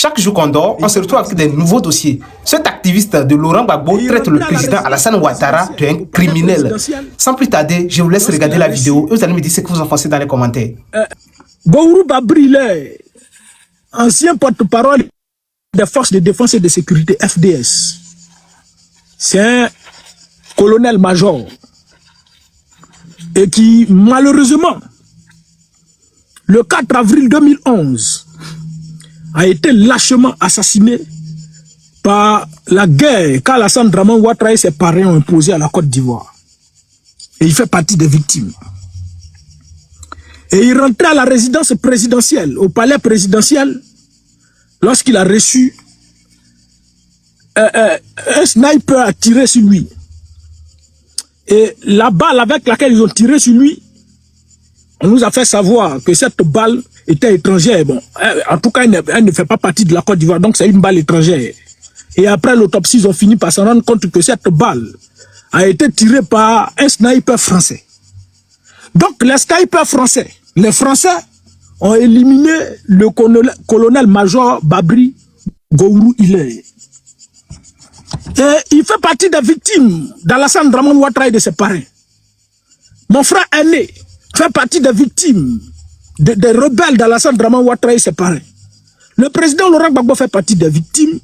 chaque jour qu'on dort, on se retrouve avec des nouveaux dossiers. Cet activiste de Laurent Gbagbo traite le président Alassane Ouattara d'un criminel. Sans plus tarder, je vous laisse regarder la vidéo et vous allez me dire ce que vous en pensez dans les commentaires. Gourou Babri, ancien porte-parole des forces de défense et de sécurité, FDS. C'est un colonel-major. Et qui, malheureusement, le 4 avril 2011, a été lâchement assassiné par la guerre qu'Alassane Draman Ouattara et ses parents ont imposée à la Côte d'Ivoire. Et il fait partie des victimes. Et il rentrait à la résidence présidentielle, au palais présidentiel, lorsqu'il a reçu un sniper a tiré sur lui. Et la balle avec laquelle ils ont tiré sur lui, on nous a fait savoir que cette balle était étrangère. Bon, en tout cas, elle ne fait pas partie de la Côte d'Ivoire, donc c'est une balle étrangère. Et après l'autopsie, ils ont fini par s'en rendre compte que cette balle a été tirée par un sniper français. Donc, les snipers français, les Français ont éliminé le colonel-major Babri Gourou Ilé. Et il fait partie des victimes d'Alassane Draman Ouattara et de ses parents. Mon frère aîné fait partie des victimes des rebelles d'Alassane Draman Ouattara et ses parents. Le président Laurent Gbagbo fait partie des victimes.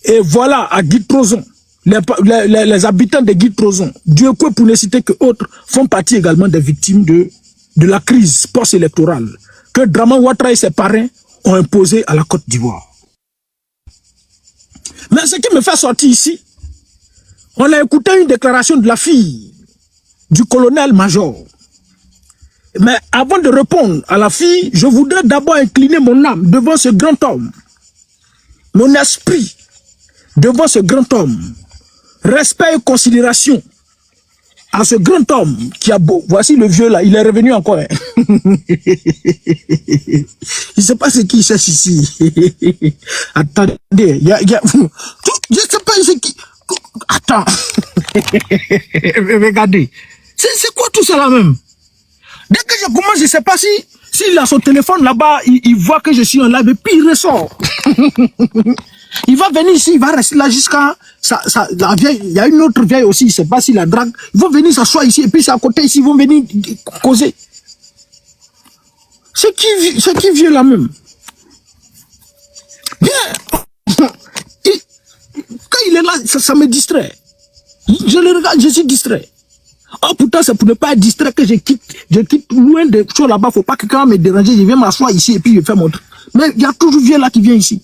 Et voilà, à Guy-Trozon, les habitants de Guy-Trozon, Dieu que pour ne citer que autres, font partie également des victimes de la crise post-électorale que Draman Ouattara et ses parents ont imposée à la Côte d'Ivoire. Mais ce qui me fait sortir ici, on a écouté une déclaration de la fille du colonel-major. Mais avant de répondre à la fille, je voudrais d'abord incliner mon âme devant ce grand homme. Mon esprit devant ce grand homme. Respect et considération à ce grand homme qui a beau. Voici le vieux là, il est revenu encore. Hein. Il ne sait pas ce qu'il cherche ici. Attendez, je ne sais pas ce qui... Attends. Regardez. C'est quoi tout ça là même? Dès que je commence, je ne sais pas s'il a son téléphone là-bas, il voit que je suis en live et puis il ressort. Il va venir ici, il va rester là jusqu'à... la vieille, il y a une autre vieille aussi, je ne sais pas si la drague. Ils vont venir s'asseoir ici et puis c'est à côté ici, ils vont venir causer. C'est qui vient là même? Bien. Quand il est là, ça me distrait. Je le regarde, je suis distrait. Oh, pourtant, c'est pour ne pas être distrait que je quitte loin de choses là-bas. Il ne faut pas que quelqu'un me dérange. Je viens m'asseoir ici et puis je fais mon truc. Mais il y a toujours vieux là qui vient ici.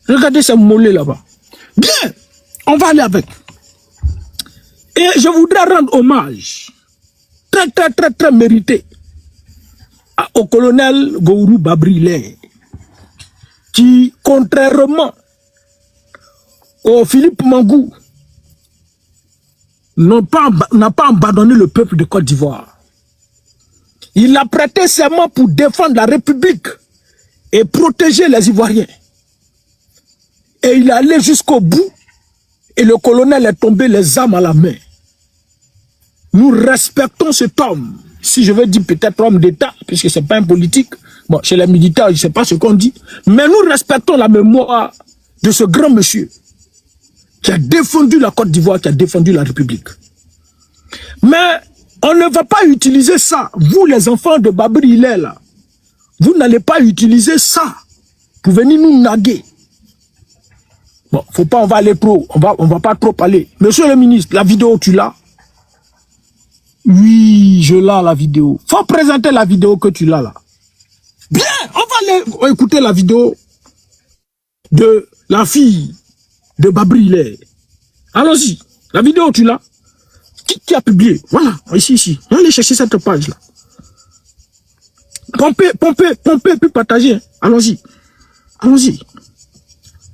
Regardez ce mollet là-bas. Bien, on va aller avec. Et je voudrais rendre hommage, très mérité, au colonel Gourou Babri, qui, contrairement au Philippe Mangou, n'a pas abandonné le peuple de Côte d'Ivoire. Il a prêté serment pour défendre la République et protéger les Ivoiriens. Et il est allé jusqu'au bout et le colonel est tombé les armes à la main. Nous respectons cet homme. Si je veux dire peut-être homme d'État, puisque ce n'est pas un politique. Bon, chez les militaires, je ne sais pas ce qu'on dit. Mais nous respectons la mémoire de ce grand monsieur qui a défendu la Côte d'Ivoire, qui a défendu la République. Mais on ne va pas utiliser ça. Vous, les enfants de Babri, il est là. Vous n'allez pas utiliser ça pour venir nous naguer. Bon, faut pas, on va aller trop, on va pas trop parler. Monsieur le ministre, la vidéo, tu l'as? Oui, je l'ai la vidéo. Faut présenter la vidéo que tu l'as là. Bien, on va écouter la vidéo de la fille de Babri. Allons-y, la vidéo, tu l'as? Qui a publié? Voilà, ici. On va aller chercher cette page là. Pompez, puis partagez. Allons-y.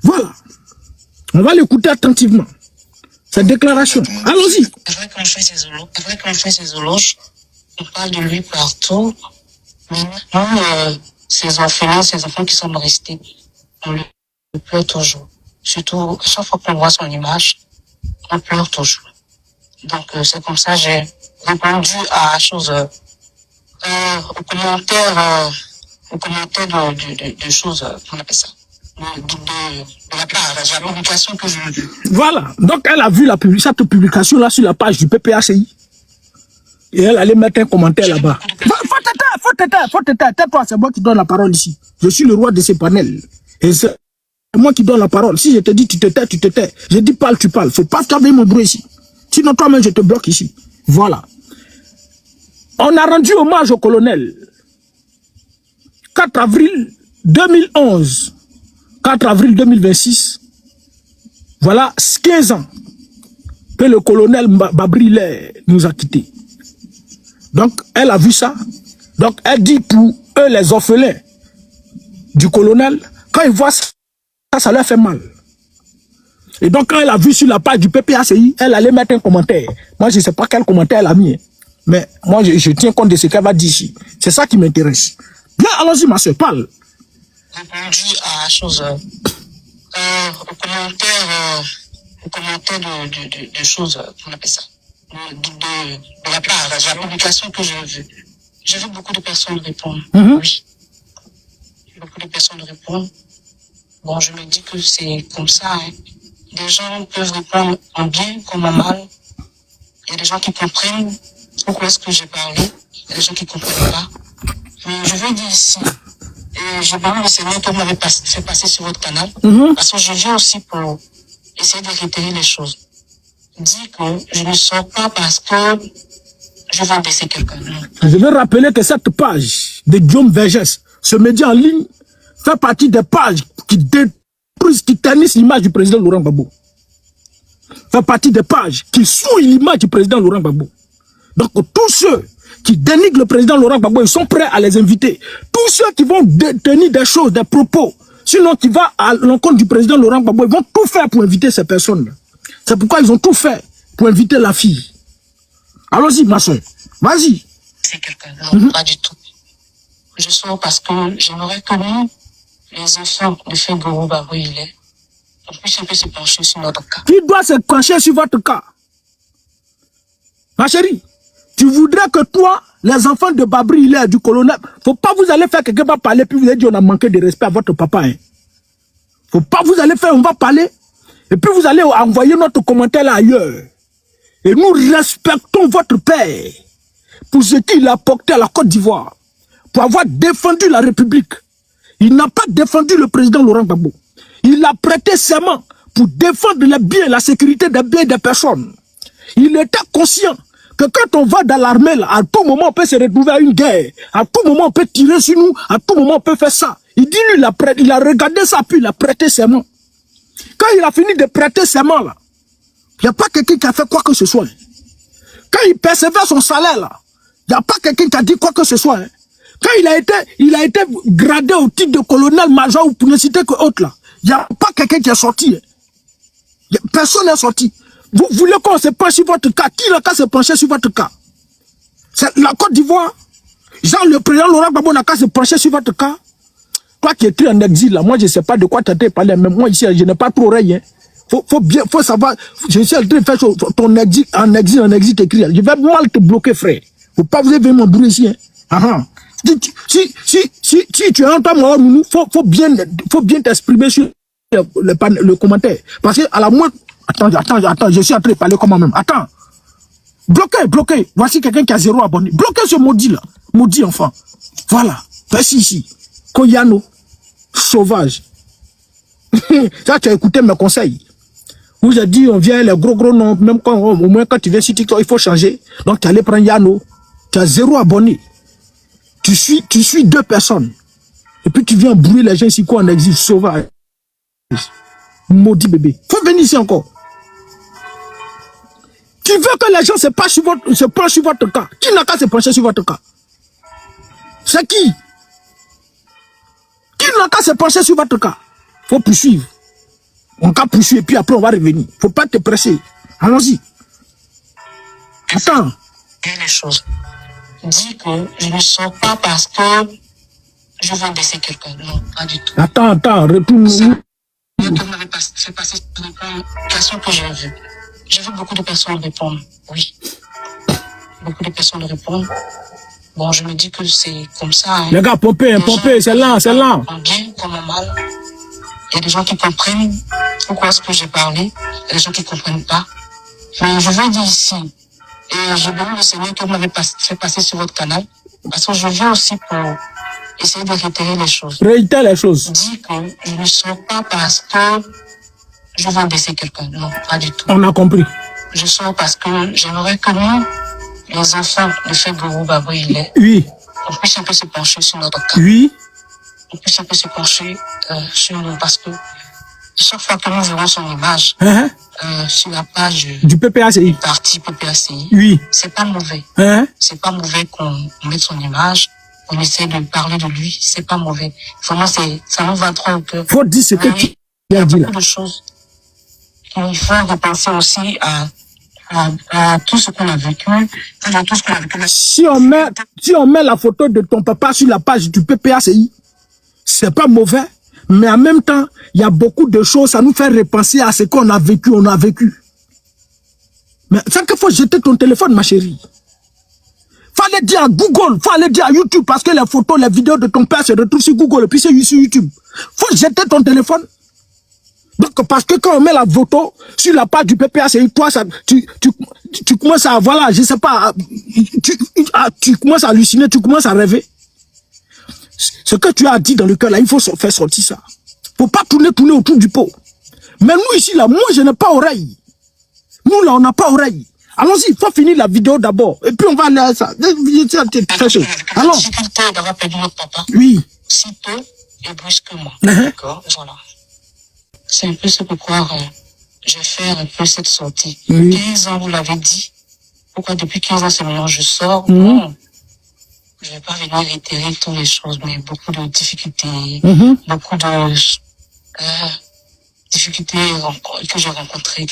Voilà. On va l'écouter attentivement. Cette déclaration. Allons-y. C'est vrai qu'on fait ses éloges. On parle de lui partout. Mais même ces enfants qui sont restés, on le pleure toujours. Surtout, à chaque fois qu'on voit son image, on pleure toujours. Donc, c'est comme ça, j'ai répondu à aux commentaires de choses, qu'on appelle ça. de la publication que je veux. Voilà. Donc, elle a vu cette publication-là sur la page du PPACI. Et elle allait mettre un commentaire là-bas. Faut t'éteindre. Tais-toi, c'est moi qui donne la parole ici. Je suis le roi de ces panels. Et c'est moi qui donne la parole. Si je te dis tu te tais, tu te tais. Je dis parle, tu parles. Faut pas t'amener mon bruit ici. Sinon, toi-même, je te bloque ici. Voilà. On a rendu hommage au colonel. 4 avril 2011. 4 avril 2026. Voilà 15 ans que le colonel Babri nous a quittés. Donc, elle a vu ça. Donc, elle dit pour eux, les orphelins du colonel, quand ils voient ça, ça leur fait mal. Et donc, quand elle a vu sur la page du PPACI, elle allait mettre un commentaire. Moi, je ne sais pas quel commentaire elle a mis. Mais moi, je tiens compte de ce qu'elle va dire ici. C'est ça qui m'intéresse. Bien, allons-y, ma soeur, parle. Répondu à la chose. Au commentaire de choses, qu'on appelle ça. De la part, de la publication que j'ai vue. J'ai vu beaucoup de personnes répondre. Oui. Beaucoup de personnes répondent. Bon, je me dis que c'est comme ça. Hein. Des gens peuvent répondre en bien comme en mal. Il y a des gens qui comprennent pourquoi est-ce que j'ai parlé. Il y a des gens qui ne comprennent pas. Mais je veux dire ici, et je parle de ces mots que vous m'avez fait passer sur votre canal, parce que je viens aussi pour essayer de réitérer les choses. Dis que je ne sors pas parce que je vais baisser quelqu'un. Je veux rappeler que cette page de Guillaume Vergès, ce média en ligne, fait partie des pages qui détruisent, qui ternissent l'image du président Laurent Gbagbo. Fait partie des pages qui souillent l'image du président Laurent Gbagbo. Donc tous ceux qui dénigrent le président Laurent Gbagbo, ils sont prêts à les inviter. Tous ceux qui vont tenir des choses, des propos, sinon qui vont à l'encontre du président Laurent Gbagbo, ils vont tout faire pour inviter ces personnes. C'est pourquoi ils ont tout fait pour inviter la fille. Allons-y, ma soeur. Vas-y. C'est quelqu'un. Non, pas du tout. Je sors parce que j'aimerais que nous, les enfants de Fengoro Babri, on puisse un peu se pencher sur notre cas. Qui doit se pencher sur votre cas? Ma chérie, tu voudrais que toi, les enfants de Babri, du colonel, faut pas vous allez faire quelqu'un va parler, puis vous allez dire on a manqué de respect à votre papa. Hein. Faut pas vous allez faire, on va parler, et puis vous allez envoyer notre commentaire là ailleurs. Et nous respectons votre père pour ce qu'il a apporté à la Côte d'Ivoire, pour avoir défendu la République. Il n'a pas défendu le président Laurent Gbagbo. Il a prêté serment pour défendre les biens, la sécurité des biens des personnes. Il était conscient que quand on va dans l'armée, à tout moment on peut se retrouver à une guerre. À tout moment on peut tirer sur nous, à tout moment on peut faire ça. Il dit lui, il a regardé ça, puis il a prêté serment. Quand il a fini de prêter serment là, il n'y a pas quelqu'un qui a fait quoi que ce soit. Quand il percevait son salaire là, il n'y a pas quelqu'un qui a dit quoi que ce soit. Quand il a été gradé au titre de colonel-major ou pour ne citer que autre là, il n'y a pas quelqu'un qui est sorti. Personne n'est sorti. Vous voulez qu'on se penche sur votre cas? Qui n'a qu'à se pencher sur votre cas? C'est la Côte d'Ivoire. Genre le président Laurent Gbagbo n'a qu'à se pencher sur votre cas. Toi qui es écrit en exil là, moi je ne sais pas de quoi tu as parlé, mais moi ici je n'ai pas trop rien. Faut savoir, je suis en train de faire ton exil, en exil écrit. Je vais mal te bloquer, frère. Faut pas vous éveiller mon bruit ici. Hein. Si tu entends moi, faut bien t'exprimer sur le commentaire. Parce que à la moindre, attends, je suis en train de parler comme moi-même. Attends. Bloquez. Voici quelqu'un qui a 0 abonné. Bloquez ce maudit là. Maudit enfant. Voilà. Voici ici. Koyano. Sauvage. Ça, tu as écouté mes conseils. Vous avez dit, on vient les gros noms, même quand, au moins quand tu viens sur TikTok, il faut changer. Donc, tu allais prendre Yano. Tu as 0 abonné. Tu suis 2 personnes. Et puis, tu viens brouiller les gens ici, quoi, en exil, sauvage. Maudit bébé. Faut venir ici encore. Tu veux que les gens se penchent sur votre cas. Qui n'a qu'à se pencher sur votre cas? C'est qui? Qui n'a qu'à se pencher sur votre cas? Faut poursuivre. On va poursuivre et puis après on va revenir. Faut pas te presser. Allons-y. Attends. Les choses. Dis que je ne sors pas parce que je veux baisser quelqu'un. Non, pas du tout. Attends, retourne. Vous m'avez fait passer sur une question que j'ai vue. J'ai vu beaucoup de personnes répondre. Oui. Beaucoup de personnes répondent. Bon, je me dis que c'est comme ça. Hein. Les gars, pompez, c'est lent. En bien comme en mal. Il y a des gens qui comprennent pourquoi est-ce que j'ai parlé. Il y a des gens qui comprennent pas. Mais je veux dire ici, et je bénis le Seigneur que vous m'avez fait passer sur votre canal, parce que je viens aussi pour essayer de réitérer les choses. Réitère les choses. Je dis que je ne sors pas parce que je veux baisser quelqu'un. Non, pas du tout. On a compris. Je sors parce que j'aimerais que nous, les enfants de Cheikh Gourou Babouillet, Oui. on puisse un peu se pencher sur notre cas. Oui. On puisse un peu se pencher sur nous, parce que chaque fois que nous verrons son image sur la page du PPACI, parti PPACI, oui, c'est pas mauvais. C'est pas mauvais qu'on mette son image, on essaie de parler de lui, c'est pas mauvais. Vraiment, ça nous va trop au cœur. Faut dire ce que tu Il y a as dit là. beaucoup de choses qu'il faut repenser aussi à tout ce qu'on a vécu, à tout ce qu'on a vécu. Si on met la photo de ton papa sur la page du PPACI, c'est pas mauvais, mais en même temps, il y a beaucoup de choses, ça nous fait repenser à ce qu'on a vécu, Mais c'est qu'il faut jeter ton téléphone, ma chérie. Fallait dire à Google, fallait dire à YouTube, parce que les photos, les vidéos de ton père se retrouvent sur Google, et puis c'est sur YouTube. Faut jeter ton téléphone. Donc, parce que quand on met la photo sur la page du PPACI, toi, ça, tu commences à, voilà, je sais pas, tu commences à halluciner, tu commences à rêver. Ce que tu as dit dans le cœur, là, il faut faire sortir ça. Faut pas tourner autour du pot. Mais nous, ici, là, moi, je n'ai pas oreille. Nous, là, on n'a pas oreille. Allons-y, il faut finir la vidéo d'abord. Et puis, on va aller à ça. Alors, la difficulté d'avoir perdu notre papa. Oui. Si peu et brusquement. D'accord, voilà. C'est un peu ce pourquoi je vais faire un peu cette sortie. 15 ans, vous l'avez dit. Pourquoi depuis 15 ans, c'est maintenant je sors? Non. Je ne vais pas venir réitérer toutes les choses, mais beaucoup de difficultés, beaucoup de difficultés que j'ai rencontrées,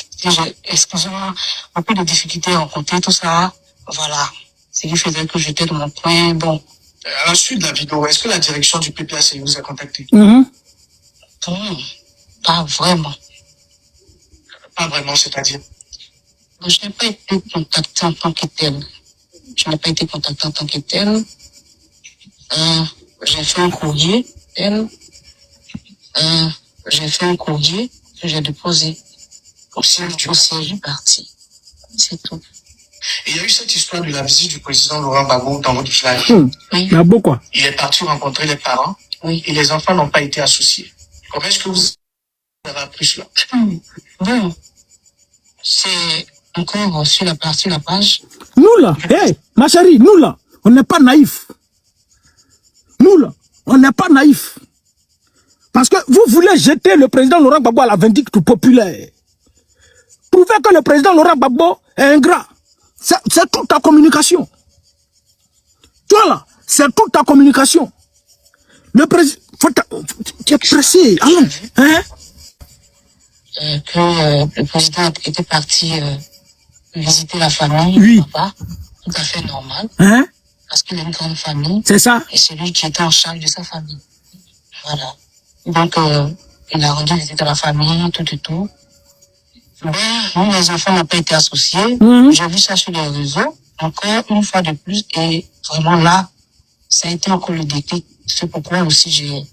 excusez-moi, beaucoup de difficultés rencontrées, tout ça, voilà. C'est qui faisait que j'étais dans mon coin, bon. À la suite de la vidéo, est-ce que la direction du PPACI vous a contacté? Pas vraiment. Pas vraiment, c'est-à-dire? Je n'ai pas été contacté en tant que tel. Je n'ai pas été contacté en tant que tel. J'ai fait un courrier, j'ai fait un courrier que j'ai déposé au siège du parti. C'est tout. Et il y a eu cette histoire de la visite du président Laurent Gbagbo dans votre village. Oui. Quoi? Il est parti rencontrer les parents. Oui. Et les enfants n'ont pas été associés. Comment est-ce que vous avez appris cela? Bon, c'est encore sur la page. Nous là, hey, ma chérie, nous là, on n'est pas naïfs. Nous là, on n'est pas naïfs. Parce que vous voulez jeter le président Laurent Gbagbo à la vindicte populaire. Prouvez que le président Laurent Gbagbo est ingrat. C'est toute ta communication. Toi là, c'est toute ta communication. Le président, tu es pressé, allons. Que le président était parti visiter la famille, oui. Papa, tout à fait normal. Parce qu'il a une grande famille. C'est ça. Et c'est lui qui était en charge de sa famille. Voilà. Donc, il a rendu visite à la famille, tout et tout. Ben, nous, les enfants n'ont pas été associés. J'ai vu ça sur les réseaux, encore une fois de plus, et vraiment là, ça a été encore le déclic. C'est pourquoi aussi j'ai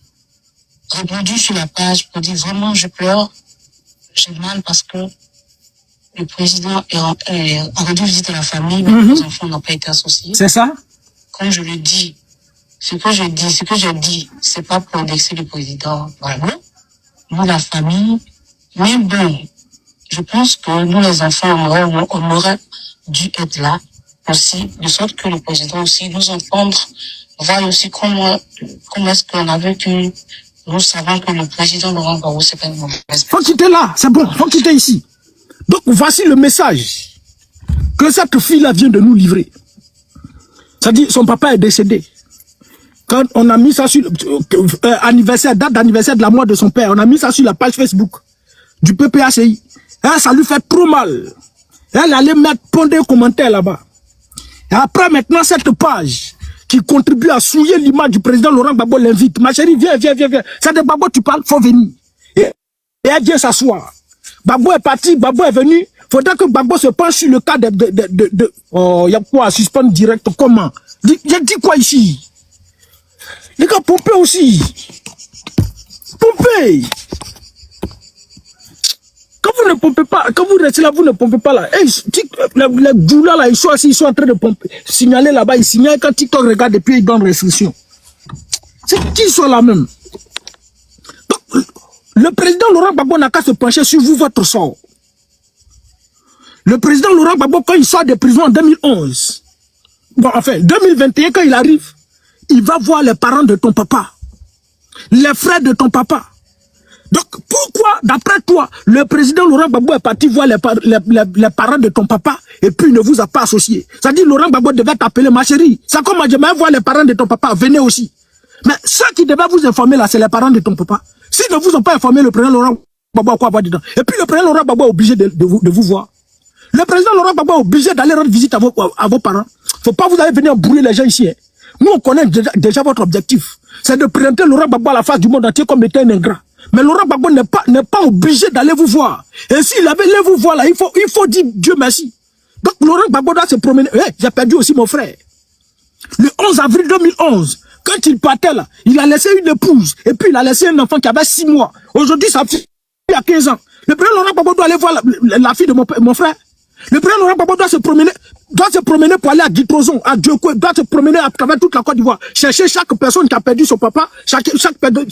répondu sur la page pour dire vraiment, je pleure, j'ai mal parce que le président a rendu visite à la famille, mais les enfants n'ont pas été associés. C'est ça. Comme je le dis, ce que j'ai dit, c'est pas pour indexer le président, vraiment. Nous, la famille, mais bon, je pense que nous, les enfants, on aurait dû être là aussi, de sorte que le président aussi nous entende, voir aussi comment est-ce qu'on a vécu. Nous savons que le président Laurent Gbagbo, c'est pas une mauvaise personne. Faut quitter là, c'est bon, faut quitter ici. Donc, voici le message que cette fille-là vient de nous livrer. C'est-à-dire, son papa est décédé. Quand on a mis ça sur date d'anniversaire de la mort de son père, on a mis ça sur la page Facebook du PPACI. Ça lui fait trop mal. Elle allait mettre pondre un commentaire là-bas. Et après, maintenant, cette page qui contribue à souiller l'image du président Laurent Gbagbo l'invite. Ma chérie, viens. C'est de Gbagbo tu parles, faut venir. Et elle vient s'asseoir. Gbagbo est parti, Gbagbo est venu. Faudrait que Gbagbo se penche sur le cas de oh, il y a quoi, suspendre direct, comment? J'ai dit quoi ici? Les gars, pompez aussi. Pompez. pompez pas. Quand vous restez là, vous ne pompez pas là. Les doulas là, ils sont assis, ils sont en train de pomper. Signaler là-bas, ils signalent quand TikTok regarde et puis ils donnent restriction. C'est qui sont là même? Donc, le président Laurent Gbagbo n'a qu'à se pencher sur vous, votre sort. Le président Laurent Gbagbo, quand il sort de prison en 2011, bon, enfin, 2021, quand il arrive, il va voir les parents de ton papa, les frères de ton papa. Donc, pourquoi, d'après toi, le président Laurent Gbagbo est parti voir les parents de ton papa et puis il ne vous a pas associé? Ça dit, Laurent Gbagbo devait t'appeler ma chérie. C'est comme je vais voir les parents de ton papa, venez aussi. Mais ceux qui devaient vous informer là, c'est les parents de ton papa. S'ils ne vous ont pas informé, le président Laurent Gbagbo a quoi avoir dedans? Et puis le président Laurent Gbagbo est obligé de vous voir. Le président Laurent Gbagbo est obligé d'aller rendre visite à vos parents. Faut pas vous aller venir brouiller les gens ici. Hein. Nous, on connaît déjà votre objectif. C'est de présenter Laurent Gbagbo à la face du monde entier comme étant un ingrat. Mais Laurent Gbagbo n'est pas obligé d'aller vous voir. Et s'il avait allé vous voir là, il faut dire Dieu merci. Donc Laurent Gbagbo doit se promener. Hey, j'ai perdu aussi mon frère. Le 11 avril 2011, quand il partait là, il a laissé une épouse. Et puis il a laissé un enfant qui avait 6 mois. Aujourd'hui, sa fille a 15 ans. Le président Laurent Gbagbo doit aller voir la fille de mon frère. Le président Laurent Gbagbo doit se promener pour aller à Guitrozon, à Dioko, doit se promener à travers toute la Côte d'Ivoire, chercher chaque personne qui a perdu son papa, chaque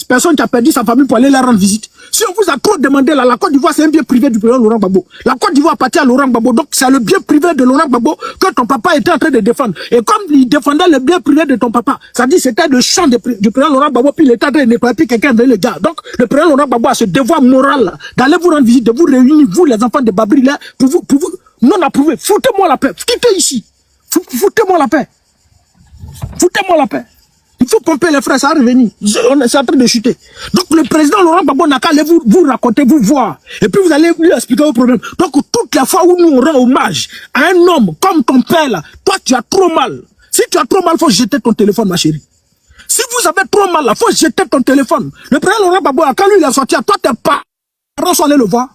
personne qui a perdu sa famille pour aller leur rendre visite. Si on vous a trop demandé là, la Côte d'Ivoire c'est un bien privé du président Laurent Gbagbo. La Côte d'Ivoire appartient à Laurent Gbagbo, donc c'est le bien privé de Laurent Gbagbo que ton papa était en train de défendre. Et comme il défendait le bien privé de ton papa, ça dit c'était le champ du président Laurent Gbagbo, puis il était en train de nettoyer, puis quelqu'un venait le gars. Donc le président Laurent Gbagbo a ce devoir moral d'aller vous rendre visite, de vous réunir, vous les enfants de Babri là, pour vous non approuvé. Foutez-moi la paix. Quittez ici. Foutez-moi la paix. Foutez-moi la paix. Il faut pomper les frères, ça va revenir. On est en train de chuter. Donc le président Laurent Gbagbo n'a qu'à aller vous raconter, vous voir. Et puis vous allez lui expliquer vos problèmes. Donc toutes les fois où nous on rend hommage à un homme comme ton père là, toi tu as trop mal. Si tu as trop mal, il faut jeter ton téléphone, ma chérie. Si vous avez trop mal, il faut jeter ton téléphone. Le président Laurent Gbagbo, quand lui il est sorti, toi tes parents sont allés le voir.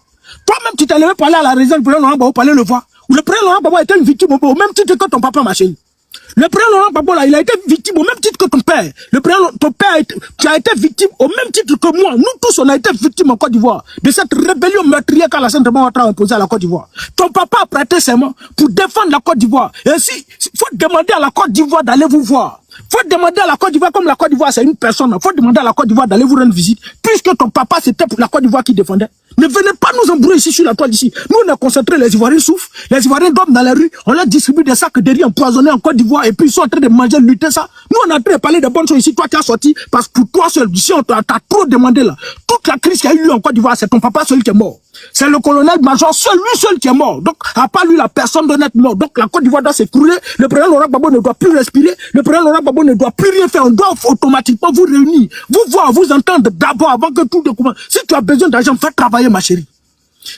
Toi-même, tu t'es levé pour aller à la résidence du président Laurent Gbagbo pour aller le voir. Le président Laurent Gbagbo était une victime au même titre que ton papa, ma chérie. Le président Laurent Gbagbo, là, il a été victime au même titre que ton père. Ton père, tu as été victime au même titre que moi. Nous tous, on a été victimes en Côte d'Ivoire de cette rébellion meurtrière qu'Alassane Ouattara a imposée à la Côte d'Ivoire. Ton papa a prêté serment pour défendre la Côte d'Ivoire. Et si, faut demander à la Côte d'Ivoire d'aller vous voir. Faut demander à la Côte d'Ivoire, comme la Côte d'Ivoire c'est une personne, faut demander à la Côte d'Ivoire d'aller vous rendre visite, puisque ton papa c'était pour la Côte d'Ivoire qui défendait. Ne venez pas nous embrouiller ici sur la toile d'ici. Nous on est concentrés, les Ivoiriens souffrent, les Ivoiriens dorment dans la rue, on leur distribue des sacs de riz empoisonnés en Côte d'Ivoire et puis ils sont en train de manger, lutter ça. Nous on est en train de parler de bonnes choses ici, toi qui as sorti, parce que pour toi seul, si on t'a trop demandé là, toute la crise qu'il y a eu en Côte d'Ivoire, c'est ton papa seul qui est mort. C'est le colonel-major lui seul qui est mort. Donc, à part lui, la personne doit être mort. Donc, la Côte d'Ivoire doit s'écrouler. Le président Laurent Gbagbo ne doit plus respirer. Le président Laurent Gbagbo ne doit plus rien faire. On doit automatiquement vous réunir, vous voir, vous entendre d'abord avant que tout découvre. Si tu as besoin d'argent, va travailler, ma chérie.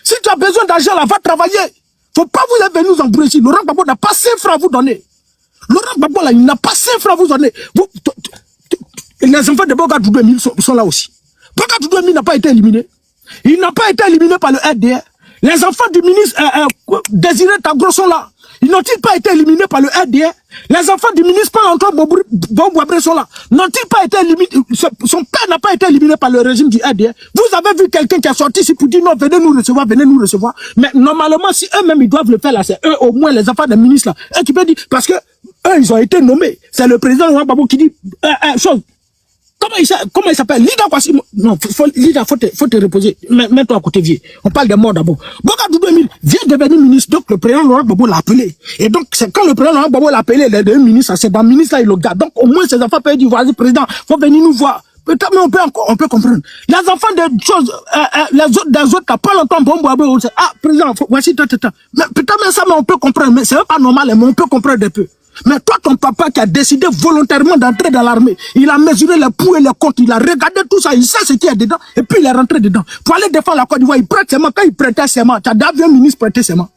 Si tu as besoin d'argent, là, va travailler. Faut pas vous lever nous embrouiller ici. Laurent Gbagbo n'a pas 5 francs à vous donner. Laurent Gbagbo, là, il n'a pas 5 francs à vous donner. Les enfants de Boga Doudouemi sont là aussi. Boga Doudouemi n'a pas été éliminé. Il n'a pas été éliminé par le RDR. Les enfants du ministre Désiré Tagro sont là. Ils n'ont-ils pas été éliminés par le RDR? Les enfants du ministre Paul-Antoine Bombouabré sont là. N'ont-ils pas été éliminés? Son père n'a pas été éliminé par le régime du RDR. Vous avez vu quelqu'un qui est sorti ici pour dire non, venez nous recevoir, venez nous recevoir. Mais normalement, si eux-mêmes ils doivent le faire là, c'est eux au moins les enfants des ministres là. Et tu peux dire, parce que eux ils ont été nommés. C'est le président Laurent Gbagbo qui dit chose. Comment il s'appelle? Lida Kwasi. Non, Lida, faut te reposer. Mets-toi à côté, vieux. On parle des morts d'abord. Boga Doudouemi vient devenir ministre, donc le président Laurent Gbagbo l'a appelé. Et donc, c'est quand le président Laurent Gbagbo l'a appelé, il est devenu ministre, c'est dans le ministre là, il le garde. Donc, au moins, ses enfants peuvent dire, vas-y, président, faut venir nous voir. Putain, mais on peut comprendre. Les enfants des choses, des autres, t'as pas longtemps, bon, ah, président, voici, mais putain, mais ça, mais on peut comprendre, mais c'est pas normal, mais on peut comprendre un peu. Mais toi, ton papa qui a décidé volontairement d'entrer dans l'armée, il a mesuré les pour et les contre, il a regardé tout ça, il sait ce qu'il y a dedans, et puis il est rentré dedans. Pour aller défendre la Côte d'Ivoire, il prête serment. Quand il prêtait serment, tu as déjà vu un ministre prêter serment.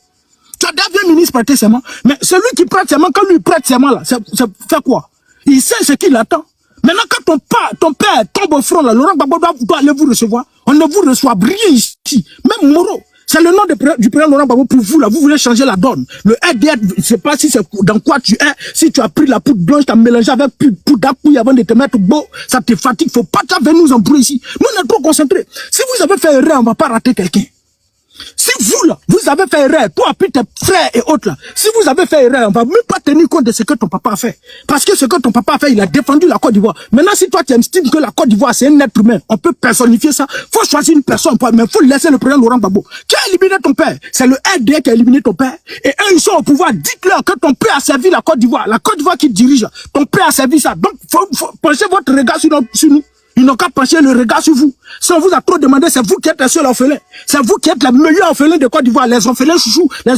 Mais celui qui prête serment, quand lui prête serment là, c'est quoi? Il sait ce qu'il attend. Maintenant, quand ton père tombe au front là, Laurent Gbagbo doit aller vous recevoir. On ne vous reçoit rien ici. Même Moreau. C'est le nom du président Laurent Gbagbo pour vous, là. Vous voulez changer la donne. Le RDR, je sais pas si c'est dans quoi tu es. Si tu as pris la poudre blanche, tu as mélangé avec poudre d'acouille avant de te mettre beau, ça te fatigue. Faut pas venir nous embrouiller ici. Nous, on est trop concentrés. Si vous avez fait erreur, on va pas rater quelqu'un. Si vous, là, vous avez fait erreur, toi, puis tes frères et autres, là, si vous avez fait erreur, on va même pas tenir compte de ce que ton papa a fait. Parce que ce que ton papa a fait, il a défendu la Côte d'Ivoire. Maintenant, si toi, tu estimes que la Côte d'Ivoire, c'est un être humain, on peut personnifier ça. Faut choisir une personne, mais faut laisser le président Laurent Gbagbo. Qui a éliminé ton père? C'est le RDA qui a éliminé ton père. Et eux, ils sont au pouvoir. Dites-leur que ton père a servi la Côte d'Ivoire. La Côte d'Ivoire qui dirige, ton père a servi ça. Donc, faut pencher votre regard sur nous. Ils n'ont qu'à pencher le regard sur vous. Si on vous a trop demandé, c'est vous qui êtes le seul orphelin. C'est vous qui êtes le meilleur orphelin de Côte d'Ivoire. Les orphelins chouchous, les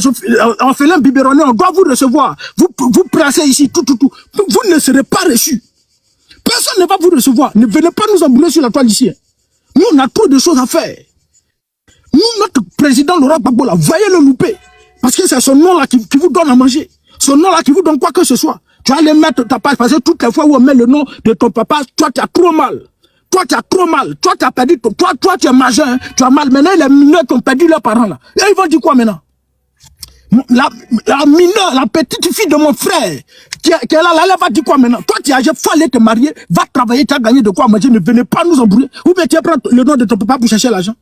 orphelins biberonnés, on doit vous recevoir. Vous placez ici, tout. Vous ne serez pas reçus. Personne ne va vous recevoir. Ne venez pas nous embrouiller sur la toile ici. Nous, on a trop de choses à faire. Nous, notre président Laurent Gbagbo, là, voyez le louper. Parce que c'est son nom-là qui vous donne à manger. Son nom-là qui vous donne quoi que ce soit. Tu vas aller mettre ta page, parce que toutes les fois où on met le nom de ton papa, toi, tu as trop mal. Toi, tu as trop mal. Toi, tu as perdu. Toi, tu es majeur. Hein? Tu as mal. Maintenant, les mineurs qui ont perdu leurs parents, là. Et ils vont dire quoi maintenant? La mineure, la petite fille de mon frère, qui est là, elle va dire quoi maintenant? Toi, tu es âgé, faut aller te marier, va travailler, tu as gagné de quoi manger, ne venez pas nous embrouiller. Ou bien tu vas prendre le nom de ton papa pour chercher l'argent.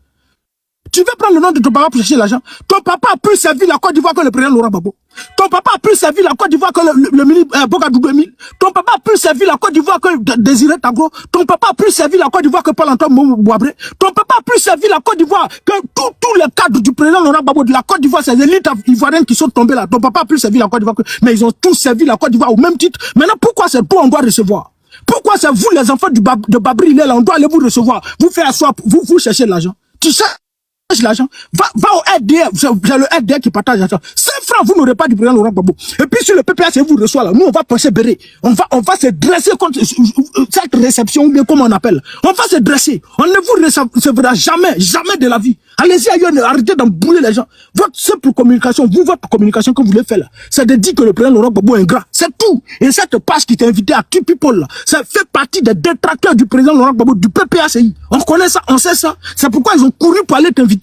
Tu veux prendre le nom de ton papa pour chercher l'argent? Ton papa a plus servi la Côte d'Ivoire que le président Laurent Gbagbo. Ton papa a plus servi la Côte d'Ivoire que le ministre Bogadou Emile. Ton papa a plus servi la Côte d'Ivoire que Désiré Tagro. Ton papa a plus servi la Côte d'Ivoire que Paul-Antoine Boabré. Ton papa a plus servi la Côte d'Ivoire que tous les cadres du président Laurent Gbagbo de la Côte d'Ivoire. C'est les élites ivoiriennes qui sont tombées là. Ton papa a plus servi la Côte d'Ivoire que... Mais ils ont tous servi la Côte d'Ivoire au même titre. Maintenant, pourquoi c'est toi on doit recevoir? Pourquoi c'est vous les enfants de Babri là, on doit aller vous recevoir? Vous faire asseoir, vous cherchez l'argent. Tu sais l'argent, va au RDA, c'est le RDA qui partage l'argent. 5 francs, vous n'aurez pas du président Laurent Gbagbo. Et puis sur le PPAC, vous reçoit là, nous on va penser bérer. On va se dresser contre cette réception, ou bien comment on appelle. On va se dresser. On ne vous recevra jamais de la vie. Allez-y ailleurs, arrêtez d'embrouiller les gens. Votre simple communication, votre communication que vous voulez faire là, c'est de dire que le président Laurent Gbagbo est ingrat. C'est tout. Et cette page qui t'a invité à Q People là, ça fait partie des détracteurs du président Laurent Gbagbo, du PPACI. On connaît ça, on sait ça. C'est pourquoi ils ont couru pour aller t'inviter.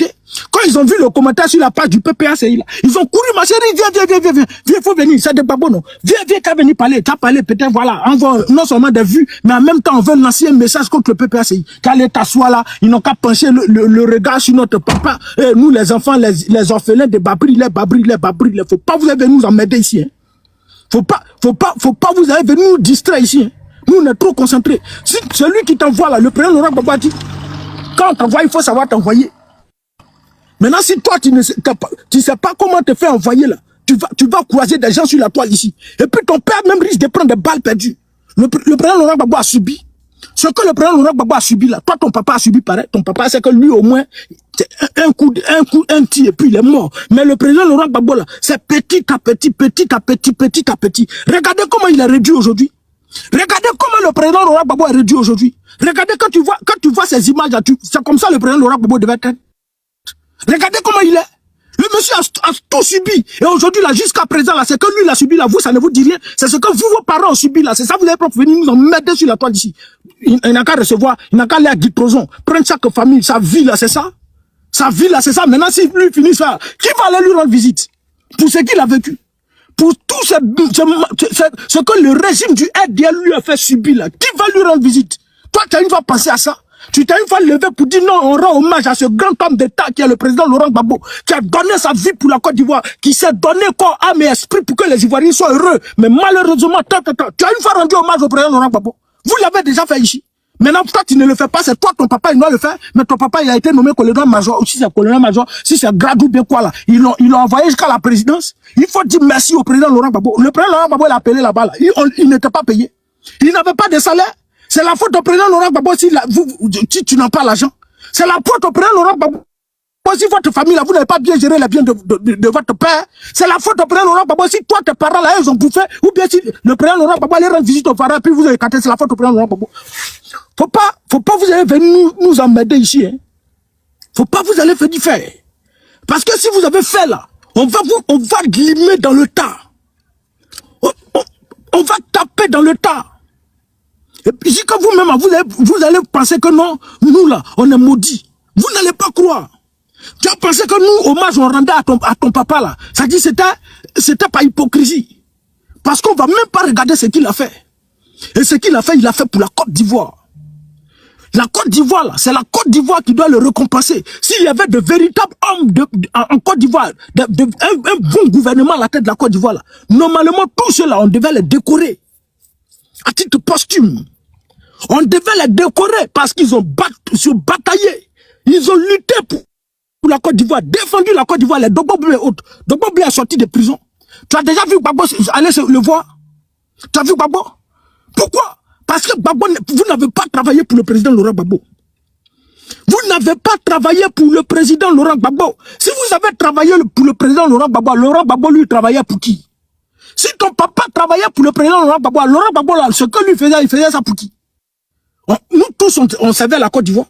Quand ils ont vu le commentaire sur la page du PPACI là, ils ont couru, ma chérie, viens, faut venir, c'est de Gbagbo non. Viens, t'as venu parler, peut-être voilà, envoie non seulement des vues, mais en même temps on veut lancer un message contre le PPACI. Qu'allez t'asseoir là, ils n'ont qu'à pencher le regard sur notre papa, et nous les enfants, les orphelins de Babri, faut pas vous venir nous emmerder ici, hein. Faut pas vous venir nous distraire ici, hein. Nous on est trop concentrés. Si celui qui t'envoie là, le président Laurent Gbagbo a dit, quand on t'envoie, il faut savoir t'envoyer. Maintenant, si toi, tu sais pas comment te faire envoyer là, tu vas croiser des gens sur la toile ici. Et puis ton père même risque de prendre des balles perdues. Le président Laurent Gbagbo a subi. Ce que le président Laurent Gbagbo a subi là, toi ton papa a subi pareil. Ton papa sait que lui au moins, un tir et puis il est mort. Mais le président Laurent Gbagbo là, c'est petit à petit. Regardez comment il est réduit aujourd'hui. Regardez comment le président Laurent Gbagbo est réduit aujourd'hui. Regardez quand tu vois ces images là, c'est comme ça le président Laurent Gbagbo devait être. Regardez comment il est. Le monsieur a tout subi. Et aujourd'hui, là, jusqu'à présent, là, c'est que lui, il a subi, là, vous, ça ne vous dit rien. C'est ce que vous, vos parents ont subi, là. C'est ça, vous avez pour venir nous en mettre sur la toile d'ici. Il n'a qu'à recevoir, il n'a qu'à aller à Guy-Prozon. Prendre chaque famille, sa vie, là, c'est ça. Sa vie, là, c'est ça. Maintenant, si lui finit ça, qui va aller lui rendre visite? Pour ce qu'il a vécu. Pour tout ce que le régime du RDA lui a fait subir, là. Qui va lui rendre visite? Toi, tu as une fois pensé à ça? Tu t'es une fois levé pour dire non, on rend hommage à ce grand homme d'État qui est le président Laurent Gbagbo, qui a donné sa vie pour la Côte d'Ivoire, qui s'est donné corps, âme et esprit pour que les Ivoiriens soient heureux. Mais malheureusement, tu as une fois rendu hommage au président Laurent Gbagbo. Vous l'avez déjà fait ici. Maintenant, toi, tu ne le fais pas, c'est toi, ton papa, il doit le faire. Mais ton papa, il a été nommé colonel-major, ou si c'est colonel-major, si c'est grade ou bien quoi là. Ils l'ont envoyé jusqu'à la présidence. Il faut dire merci au président Laurent Gbagbo. Le président Laurent Gbagbo, il a appelé là-bas là. Il n'était pas payé. Il n'avait pas de salaire. C'est la faute au président Laurent Gbagbo si tu n'as pas l'argent. C'est la faute au président Laurent Gbagbo si votre famille là, vous n'avez pas bien géré les biens de votre père. C'est la faute au président Laurent Gbagbo si toi, tes parents là, ils ont bouffé. Ou bien si le président Laurent Gbagbo allait rendre visite aux parents, puis vous avez écarté, c'est la faute au président Laurent Gbagbo. Faut pas vous allez venir nous emmerder ici, hein. Faut pas vous allez venir faire. Parce que si vous avez fait là, on va glisser dans le tas. On va taper dans le tas. Et puis si quand vous-même, vous allez penser que non, nous là, on est maudits. Vous n'allez pas croire. Tu as pensé que nous, hommage, on rendait à ton papa là. Ça dit c'était pas hypocrisie. Parce qu'on va même pas regarder ce qu'il a fait. Et ce qu'il a fait, il a fait pour la Côte d'Ivoire. La Côte d'Ivoire, là, c'est la Côte d'Ivoire qui doit le récompenser. S'il y avait de véritables hommes en Côte d'Ivoire, un bon gouvernement à la tête de la Côte d'Ivoire, là, normalement, tous ceux-là, on devait les décorer à titre posthume. On devait les décorer parce qu'ils ont bataillé. Ils ont lutté pour la Côte d'Ivoire, défendu la Côte d'Ivoire, les Dogbo et autres. Dogbo est sorti de prison. Tu as déjà vu Gbagbo aller le voir? Tu as vu Gbagbo? Pourquoi? Parce que Gbagbo, vous n'avez pas travaillé pour le président Laurent Gbagbo. Vous n'avez pas travaillé pour le président Laurent Gbagbo. Si vous avez travaillé pour le président Laurent Gbagbo, lui, travaillait pour qui? Si ton papa travaillait pour le président Laurent Gbagbo, là, ce que lui faisait, il faisait ça pour qui? Nous tous, on servait la Côte d'Ivoire.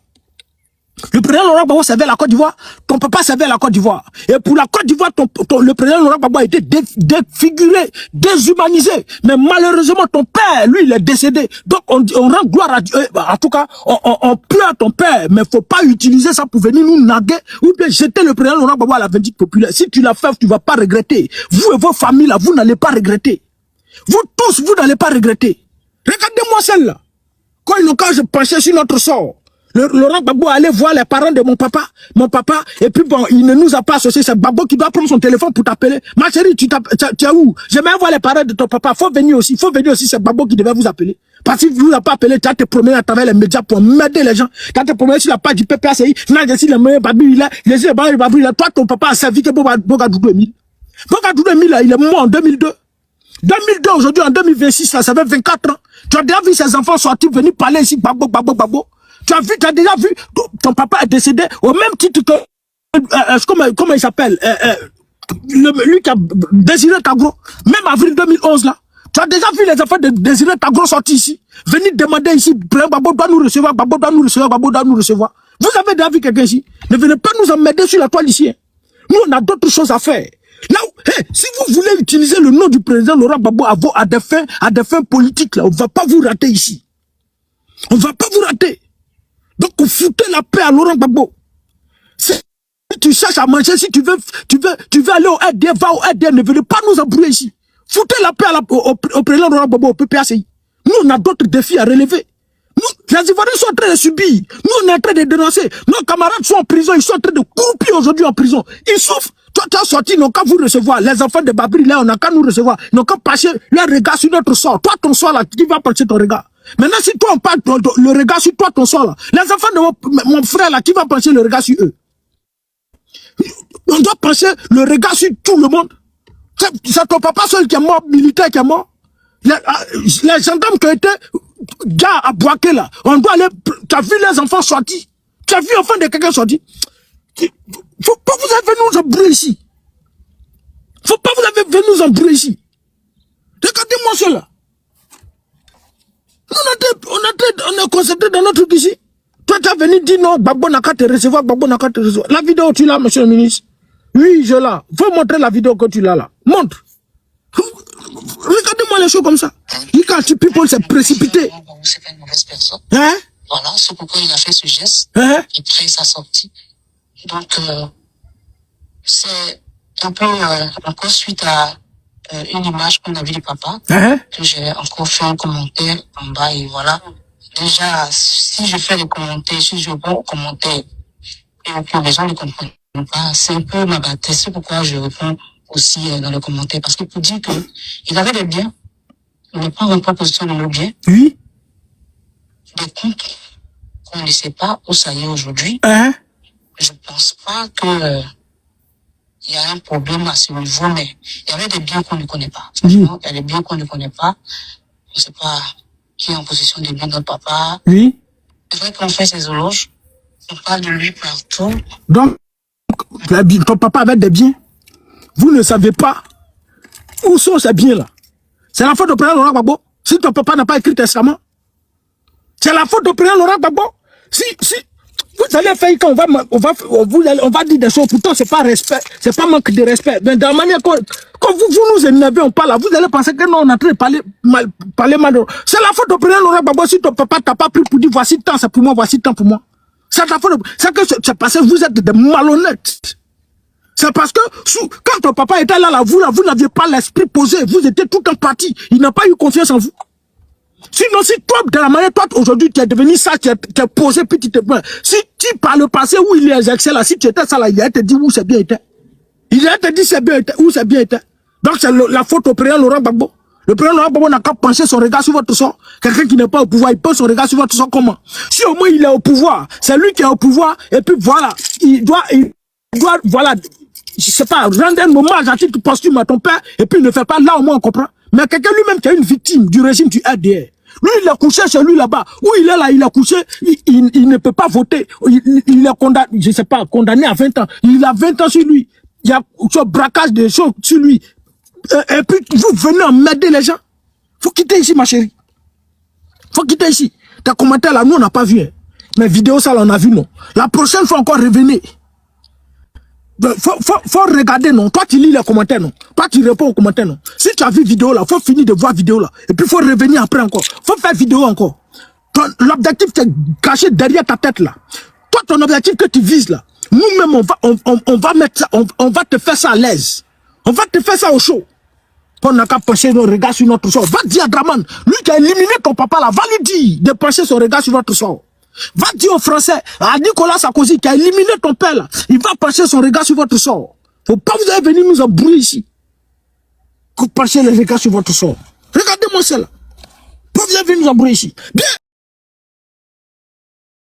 Le président Laurent Gbagbo servait la Côte d'Ivoire, ton papa servait la Côte d'Ivoire. Et pour la Côte d'Ivoire, le président Laurent Gbagbo a été défiguré, déshumanisé. Mais malheureusement, ton père, lui, il est décédé. Donc, on rend gloire à Dieu. En tout cas, on pleure ton père, mais faut pas utiliser ça pour venir nous naguer ou bien jeter le président Laurent Gbagbo à la vindicte populaire. Si tu l'as fait, tu vas pas regretter. Vous et vos familles, là, vous n'allez pas regretter. Vous tous, vous n'allez pas regretter. Regardez-moi celle-là. Quand je pensais sur notre sort, Laurent Gbagbo allait voir les parents de mon papa, et puis bon, il ne nous a pas associé, c'est Gbagbo qui doit prendre son téléphone pour t'appeler. Ma chérie, tu es où? J'aimerais voir les parents de ton papa, faut venir aussi, c'est Gbagbo qui devait vous appeler. Parce qu'il ne vous a pas appelé, tu as te promené à travers les médias pour m'aider les gens, tu as te promené sur la page du PPACI, je suis le meilleur babu, toi ton papa a servi que Bogadoudou Emile. Bogadoudou Emile, il est mort en 2002. 2002, aujourd'hui, en 2026, là, ça fait 24 ans. Tu as déjà vu ces enfants sortir, venir parler ici, Gbagbo. Tu as déjà vu, ton papa est décédé au même titre que, comment il s'appelle, lui qui a Désiré Tagro, même avril 2011 là. Tu as déjà vu les enfants de Désiré Tagro sortir ici, venir demander ici, Gbagbo doit nous recevoir. Vous avez déjà vu quelqu'un ici? Ne venez pas nous emmerder sur la toile ici. Hein. Nous, on a d'autres choses à faire. Là, si vous voulez utiliser le nom du président Laurent Gbagbo à des fins politiques, là, on ne va pas vous rater ici. On ne va pas vous rater. Donc, vous foutez la paix à Laurent Gbagbo. Si tu cherches à manger, si tu veux aller au RDF, va au RDF, ne venez pas nous embrouiller ici. Foutez la paix au président Laurent Gbagbo, au PPACI. Nous, on a d'autres défis à relever. Nous, les Ivoiriens sont en train de subir. Nous, on est en train de dénoncer. Nos camarades sont en prison, ils sont en train de croupir aujourd'hui en prison. Ils souffrent. Toi, tu as sorti, ils n'ont qu'à vous recevoir. Les enfants de Babri, là, on n'a qu'à nous recevoir. Ils n'ont qu'à passer leur regard sur notre sort. Toi, ton sort, là, qui va passer ton regard? Maintenant, si toi, on parle le regard sur toi, ton sort, là, les enfants de mon frère, là, qui va pencher le regard sur eux? On doit pencher le regard sur tout le monde. C'est ton papa seul qui est mort, militaire qui est mort. Les gendarmes qui ont été gars à Boaké, là, on doit aller. Tu as vu les enfants sortis? Tu as vu l'enfant de quelqu'un sorti? Faut pas vous avez nous embrouiller ici. Faut pas vous avez nous embrouiller ici. Regardez-moi cela. On est concentré dans notre truc ici. Toi, tu as venu dire non, Gbagbo n'a qu'à te recevoir, La vidéo, tu l'as, monsieur le ministre? Oui, je l'ai. Faut montrer la vidéo que tu l'as là. Montre. Regardez-moi les choses comme ça. Quand tu people s'est précipité. C'est pas une mauvaise personne. Hein? Voilà, c'est pourquoi il a fait ce geste. Hein? Et après, sa sortie. Donc, c'est un peu encore suite à une image qu'on a vue du papa, que j'ai encore fait un commentaire en bas et voilà. Déjà, si je fais des commentaires, si je vois des commentaires et que les gens ne comprennent pas, c'est un peu ma bataille. C'est pourquoi je réponds aussi dans les commentaires. Parce que pour dire que il avait des biens, on ne prend pas position de nos biens. Oui. Des comptes qu'on ne sait pas où ça y est aujourd'hui. Je pense pas que il y a un problème à ce niveau, mais il y avait des biens qu'on ne connaît pas. Franchement, il y a des biens qu'on ne connaît pas. On ne sait pas qui est en possession des biens de notre papa. Oui. C'est vrai qu'on fait ces éloges. On parle de lui partout. Donc, ton papa avait des biens. Vous ne savez pas où sont ces biens-là. C'est la faute de président Laurent Gbagbo. Si ton papa n'a pas écrit testament, c'est la faute de président Laurent Gbagbo. Si vous allez faire quand on va dire des choses, pourtant c'est pas respect, c'est pas manque de respect. Mais dans la manière quand vous nous énervez, on parle là, vous allez penser que non, on est en train de parler mal. C'est la faute de président Laurent Gbagbo. Si ton papa t'a pas pris pour dire voici tant, c'est pour moi, voici tant pour moi. C'est la faute. C'est parce que vous êtes des malhonnêtes. C'est parce que quand ton papa était là, vous n'aviez pas l'esprit posé. Vous étiez tout en parti. Il n'a pas eu confiance en vous. Sinon, si toi, de la manière, toi, aujourd'hui, tu es devenu ça, tu es posé, puis tu te plains. Si tu, par le passé, où il exerçait là, si tu étais ça là, il allait te dire où c'est bien été. Il allait te dire c'est bien été, où c'est bien été. Donc, c'est la faute au président Laurent Gbagbo. Le président Laurent Gbagbo n'a qu'à pencher son regard sur votre sort. Quelqu'un qui n'est pas au pouvoir, il penche son regard sur votre sort comment? Si au moins il est au pouvoir, c'est lui qui est au pouvoir, et puis voilà, il doit, voilà, je sais pas, rendre un hommage à titre posthume à ton père, et puis il ne fait pas, là au moins on comprend. Mais quelqu'un lui-même qui est une victime du régime du RDR, lui il est couché chez lui là-bas, où il est là, il est couché, il ne peut pas voter, il est condamné, je sais pas, condamné à 20 ans, il a 20 ans sur lui, il y a ce braquage de choses sur lui, et puis vous venez emmerder les gens. Faut quitter ici ma chérie, faut quitter ici. Tes commentaires là, nous on n'a pas vu, hein. Mais vidéo ça là on a vu non. La prochaine fois encore revenez. Faut regarder, non. Toi, tu lis les commentaires, non. Toi, tu réponds aux commentaires, non. Si tu as vu vidéo, là, faut finir de voir vidéo, là. Et puis, faut revenir après encore. Faut faire vidéo encore. L'objectif, c'est caché derrière ta tête, là. Toi, ton objectif que tu vises, là. Nous-mêmes, on va mettre ça, on va te faire ça à l'aise. On va te faire ça au chaud. On n'a qu'à pencher nos regards sur notre sort. Va dire à Draman, lui qui a éliminé ton papa, là, va lui dire de pencher son regard sur votre sort. Va dire aux Français, à Nicolas Sarkozy qui a éliminé ton père là, il va pencher son regard sur votre sort. Faut pas vous allez venir nous embrouiller ici. Que pencher le regard sur votre sort. Regardez-moi cela. Pas vous allez venir nous embrouiller ici. Bien.